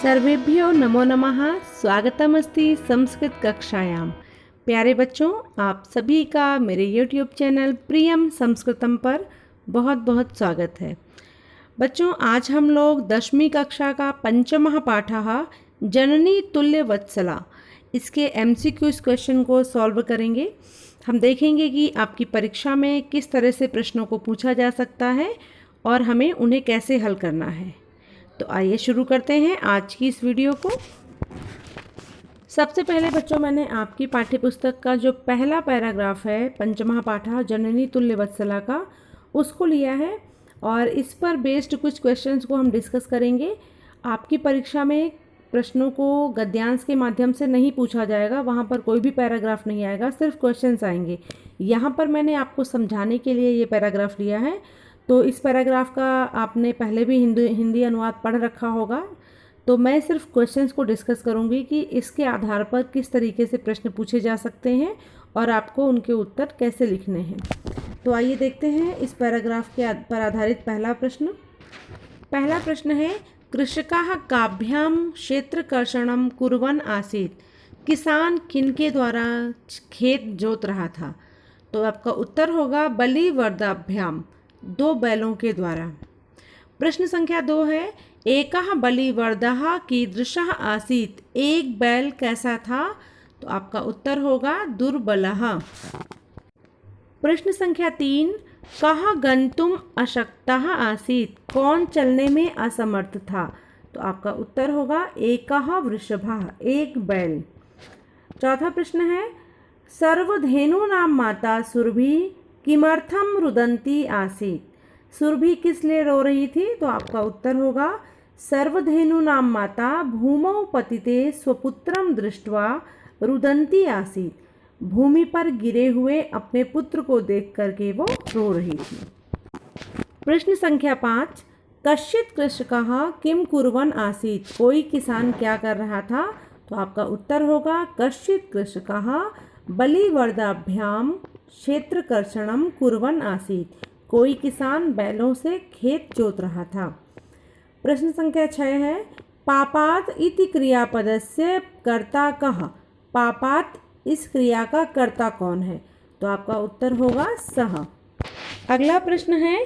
सर्वेभ्यो नमो नमः। स्वागतमस्ति संस्कृत कक्षायां। प्यारे बच्चों, आप सभी का मेरे YouTube चैनल प्रियम संस्कृतम पर बहुत बहुत स्वागत है। बच्चों, आज हम लोग 10वीं कक्षा का पंचमः पाठः जननी तुल्य वत्सला इसके MCQ क्वेश्चन को सॉल्व करेंगे। हम देखेंगे कि आपकी परीक्षा में किस तरह से प्रश्नों को पूछा जा सकता है और हमें उन्हें कैसे हल करना है। तो आइए शुरू करते हैं आज की इस वीडियो को। सबसे पहले बच्चों, मैंने आपकी पाठ्यपुस्तक का जो पहला पैराग्राफ है पंचमः पाठः जननी तुल्य वत्सला का, उसको लिया है और इस पर बेस्ड कुछ क्वेश्चंस को हम डिस्कस करेंगे। आपकी परीक्षा में प्रश्नों को गद्यांश के माध्यम से नहीं पूछा जाएगा, वहाँ पर कोई भी पैराग्राफ नहीं आएगा, सिर्फ क्वेश्चंस आएंगे। यहाँ पर मैंने आपको समझाने के लिए ये पैराग्राफ लिया है। तो इस पैराग्राफ का आपने पहले भी हिंदी अनुवाद पढ़ रखा होगा। तो मैं सिर्फ क्वेश्चंस को डिस्कस करूंगी कि इसके आधार पर किस तरीके से प्रश्न पूछे जा सकते हैं और आपको उनके उत्तर कैसे लिखने हैं। तो आइए देखते हैं इस पैराग्राफ के पर आधारित पहला प्रश्न। पहला प्रश्न है, कृषकाः काभ्यां क्षेत्रकर्षणं कुर्वन् आसीत्। किसान किनके द्वारा खेत जोत रहा था? तो आपका उत्तर होगा बलिवर्दाभ्याम, 2 बैलों के द्वारा। प्रश्न संख्या 2 है, एकः बलिवर्दः कीदृशः आसीत्। एक बैल कैसा था? तो आपका उत्तर होगा दुर्बलः। प्रश्न संख्या 3, कः गन्तुम् अशक्तः आसीत्। कौन चलने में असमर्थ था? तो आपका उत्तर होगा एकः वृषभः, एक बैल। चौथा प्रश्न है, सर्वधेनूनां माता सुरभि किमर्थम रुदंती आसीत्। सुरभि किस लिए रो रही थी? तो आपका उत्तर होगा सर्वधेनूनां माता भूमौ पतिते स्वपुत्रं दृष्ट्वा रुदंती आसीत्। भूमि पर गिरे हुए अपने पुत्र को देख करके वो रो रही थी। प्रश्न संख्या 5, कश्चित् कृषकः किम कुर्वन् आसीत्। कोई किसान क्या कर रहा था? तो आपका उत्तर होगा कश्चित् कृषकः बलिवर्दाभ्याम क्षेत्रकर्षणं कुर्वन् आसीत्। कोई किसान बैलों से खेत जोत रहा था। प्रश्न संख्या 6 है, पापात् इति क्रियापदस्य कर्ता कः। पापात् इस क्रिया का कर्ता कौन है? तो आपका उत्तर होगा सः। अगला प्रश्न है,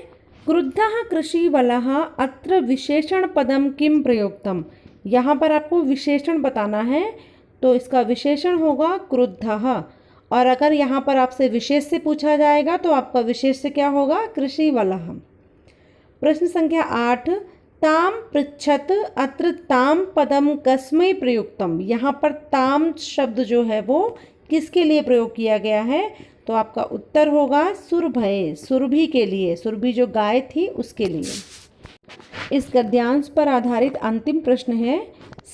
क्रुद्धः कृषिवलः अत्र विशेषण पदम किम प्रयोक्तम। यहाँ पर आपको विशेषण बताना है, तो इसका विशेषण होगा क्रुद्धः। और अगर यहाँ पर आपसे विशेष से पूछा जाएगा तो आपका विशेष से क्या होगा? कृषिवलः। प्रश्न संख्या 8, ताम पृच्छत अत्र ताम पदम कस्मै प्रयुक्तम। यहाँ पर ताम शब्द जो है वो किसके लिए प्रयोग किया गया है? तो आपका उत्तर होगा सुरभये, सुरभि के लिए, सुरभि जो गाय थी उसके लिए। इस गद्यांश पर आधारित अंतिम प्रश्न है,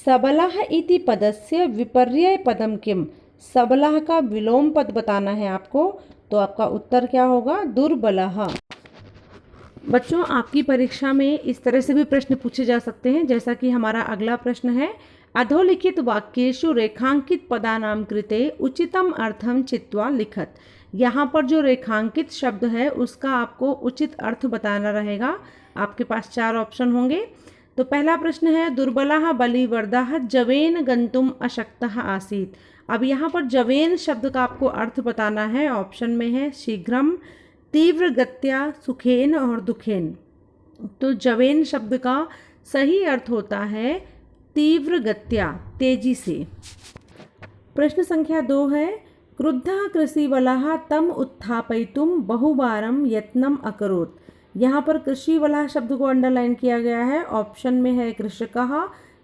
सबलः इति पदस्य विपर्यय पदम किम। सबलः का विलोम पद बताना है आपको, तो आपका उत्तर क्या होगा? दुर्बलः। बच्चों, आपकी परीक्षा में इस तरह से भी प्रश्न पूछे जा सकते हैं, जैसा कि हमारा अगला प्रश्न है, अधोलिखित वाक्येषु रेखांकित पदानां कृते उचितम अर्थम चित्वा लिखत। यहाँ पर जो रेखांकित शब्द है उसका आपको उचित अर्थ बताना रहेगा। आपके पास 4 ऑप्शन होंगे। तो पहला प्रश्न है, दुर्बलः बलिवर्दः जवेन गन्तुम् अशक्तः आसीत्। अब यहाँ पर जवेन शब्द का आपको अर्थ बताना है। ऑप्शन में है शीघ्रम, तीव्र गत्या, सुखेन और दुखेन। तो जवेन शब्द का सही अर्थ होता है तीव्र गत्या, तेजी से। प्रश्न संख्या 2 है, क्रुद्धः कृषिवलः तम उत्थापयितुं बहुवारं यत्नम् अकरोत्। यहाँ पर कृषिवलः शब्द को अंडरलाइन किया गया है। ऑप्शन में है कृषकः,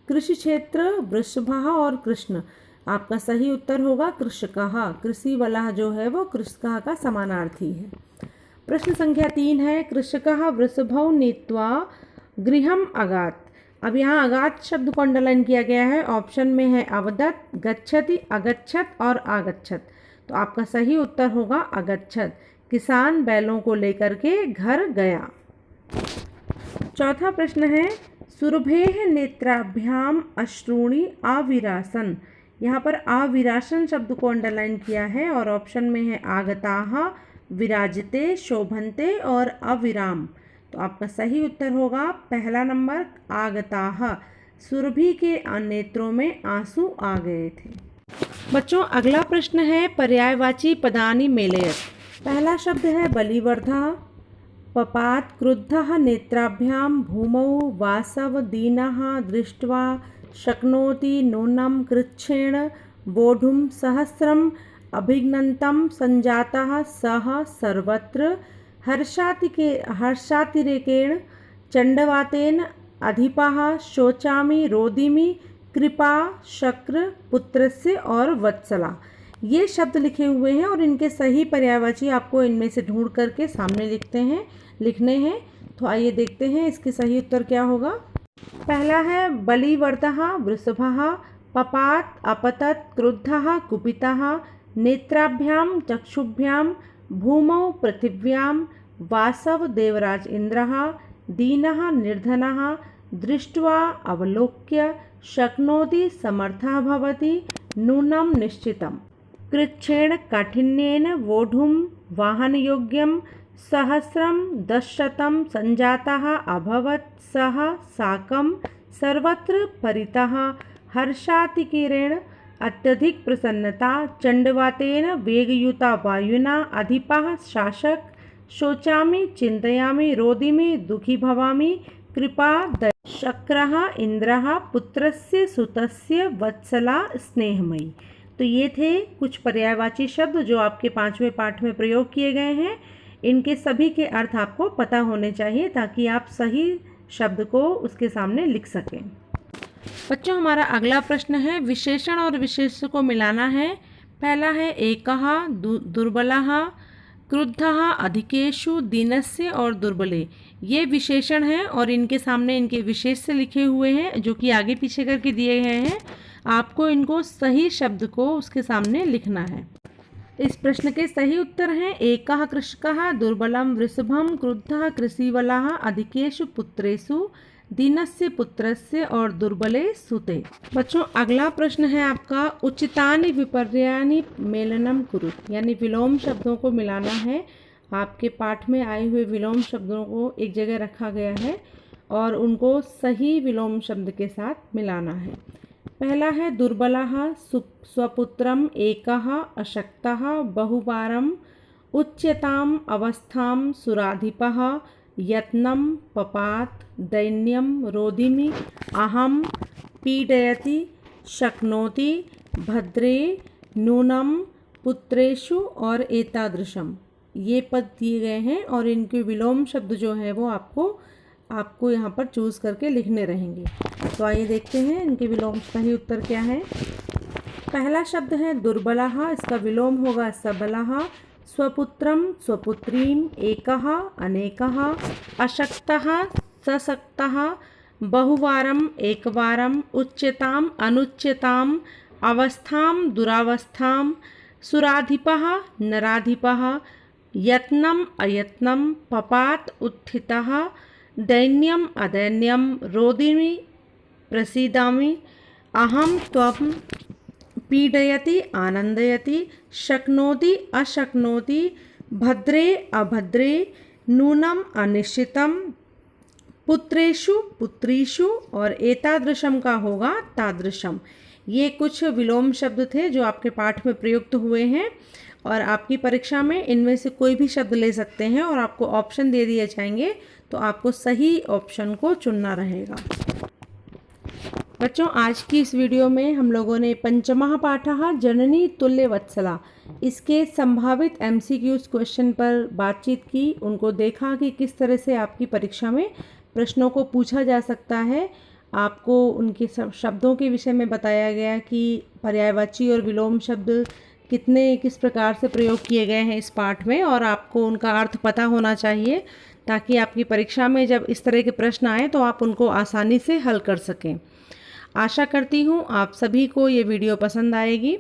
कृषि क्षेत्र, वृषभः और कृष्ण। आपका सही उत्तर होगा कृषकः। कृषिवलः जो है वो कृषकः का समानार्थी है। प्रश्न संख्या 3 है, कृषकः वृषभौ नीत्वा गृहम् अगात्। अब यहाँ अगात् शब्द को अंडरलाइन किया गया है। ऑप्शन में है अवदत्, गच्छति, अगच्छत और आगच्छत। तो आपका सही उत्तर होगा अगच्छत। किसान बैलों को लेकर के घर गया। चौथा प्रश्न है, सुरभेः नेत्राभ्याम अश्रूणि आविरासन। यहाँ पर आविरासन शब्द को अंडरलाइन किया है और ऑप्शन में है आगताः, विराजिते, शोभन्ते और अविराम। तो आपका सही उत्तर होगा पहला नंबर आगताः। सुरभि के नेत्रों में आंसू आ गए थे। बच्चों अगला प्रश्न है पर्यायवाची पदानि मेलयत। पहला शब्द है बलिवर्धः। पपात क्रुद्धः नेत्राभ्यां भूमौ वासव दीनः दृष्ट्वा शक्नोति नूनं कृच्छ्रेण वोढुं सहस्रम् अभिघ्नन्तं संजातः सः सर्वत्र हर्षातिरेकेण चण्डवातेन अधिपः शोचामि रोदिमि कृपा शक्र पुत्रस्य और वत्सला। ये शब्द लिखे हुए हैं और इनके सही पर्यायवाची आपको इनमें से ढूंढ करके सामने लिखने हैं। तो आइए देखते हैं इसके सही उत्तर क्या होगा। पहला है बलिवर्धः वृषभः, पपात अपतत क्रुद्धः कुपितः, नेत्राभ्यां चक्षुभ्यां भूमौ पृथिव्यां वासव देवराज इंद्रः, दीनः निर्धनः दृष्ट्वा अवलोक्य शक्नोति समर्थः भवति नूनं निश्चितम् कृच्छ्रेण काठिन्येन वोढुं वाहनयोग्यं सहस्रं दशशतं संजातः अभवत् सः साकं सर्वत्र परितः हर्षातिरेकेण अत्यधिक प्रसन्नता चण्डवातेन वेगयुता वायुना अधिपः शासक शोचामि चिन्तयामि रोदिमि दुःखी भवामि कृपा शक्रः इंद्रः पुत्रस्य सुतस्य वत्सला स्नेहमयी। तो ये थे कुछ पर्यायवाची शब्द जो आपके 5वें पाठ में प्रयोग किए गए हैं। इनके सभी के अर्थ आपको पता होने चाहिए ताकि आप सही शब्द को उसके सामने लिख सकें। बच्चों हमारा अगला प्रश्न है विशेषण और विशेष्य को मिलाना है। पहला है एकः दुर्बलः, क्रुद्धः अधिकेषु दीनस्य और दुर्बले। ये विशेषण हैं और इनके सामने इनके विशेष्य लिखे हुए हैं जो कि आगे पीछे करके दिए गए हैं। आपको इनको सही शब्द को उसके सामने लिखना है। इस प्रश्न के सही उत्तर हैं एकः कृषकः, दुर्बलं वृषभं, क्रुद्धः कृषिवलः, अधिकेषु पुत्रेषु दीनस्य पुत्रस्य और दुर्बले सुते। बच्चों अगला प्रश्न है आपका उचितानि विपर्यानि मेलनम कुरु, यानी विलोम शब्दों को मिलाना है। आपके पाठ में आए हुए विलोम शब्दों को एक जगह रखा गया है और उनको सही विलोम शब्द के साथ मिलाना है। पहला है दुर्बलः स्वपुत्रम एकः अशक्तः बहुवारम उच्यताम अवस्थां सुराधिपः यत्नं पपात दैन्यं रोदिमि अहम पीडयति शक्नोति भद्रे नूनं पुत्रेषु और एतादृशम। ये पद दिए गए हैं और इनके विलोम शब्द जो है वो आपको यहाँ पर चूज़ करके लिखने रहेंगे। तो आइए देखते हैं इनके विलोम सही उत्तर क्या है। पहला शब्द है दुर्बलः, इसका विलोम होगा सबलः। स्वपुत्रम स्वपुत्रीम, एकः अनेकः, अशक्तः सशक्तः, बहुवारम एकवारम, उच्यताम अनुच्यताम, अवस्थां दुरावस्थां, सुराधिपः नराधिपः, यत्नम अयत्नम, पपात उत्थितः, दैन्यम अदैन्यम, रोदिमि प्रसीदामि, अहम त्वं पीडयति आनंदयति, शक्नोति अशक्नोति, भद्रे अभद्रे, नूनम अनिश्चितम, पुत्रेषु पुत्रीषु और एतादृशम का होगा तादृशम। ये कुछ विलोम शब्द थे जो आपके पाठ में प्रयुक्त हुए हैं और आपकी परीक्षा में इनमें से कोई भी शब्द ले सकते हैं और आपको ऑप्शन दे दिए जाएंगे तो आपको सही ऑप्शन को चुनना रहेगा। बच्चों आज की इस वीडियो में हम लोगों ने पंचमः पाठः जननी तुल्य वत्सला इसके संभावित MCQs क्वेश्चन पर बातचीत की, उनको देखा कि किस तरह से आपकी परीक्षा में प्रश्नों को पूछा जा सकता है। आपको उनके शब्दों के विषय में बताया गया कि पर्यायवाची और विलोम शब्द किस प्रकार से प्रयोग किए गए हैं इस पाठ में और आपको उनका अर्थ पता होना चाहिए ताकि आपकी परीक्षा में जब इस तरह के प्रश्न आए तो आप उनको आसानी से हल कर सकें। आशा करती हूँ आप सभी को ये वीडियो पसंद आएगी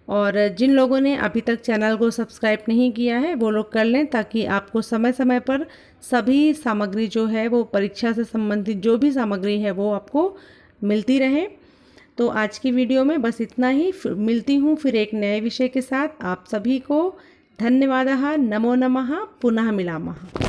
और जिन लोगों ने अभी तक चैनल को सब्सक्राइब नहीं किया है वो लोग कर लें ताकि आपको समय समय पर सभी सामग्री जो है वो परीक्षा से संबंधित जो भी सामग्री है वो आपको मिलती रहे। तो आज की वीडियो में बस इतना ही। मिलती हूँ फिर एक नए विषय के साथ। आप सभी को धन्यवादः। नमो नमः। पुनः मिलामः।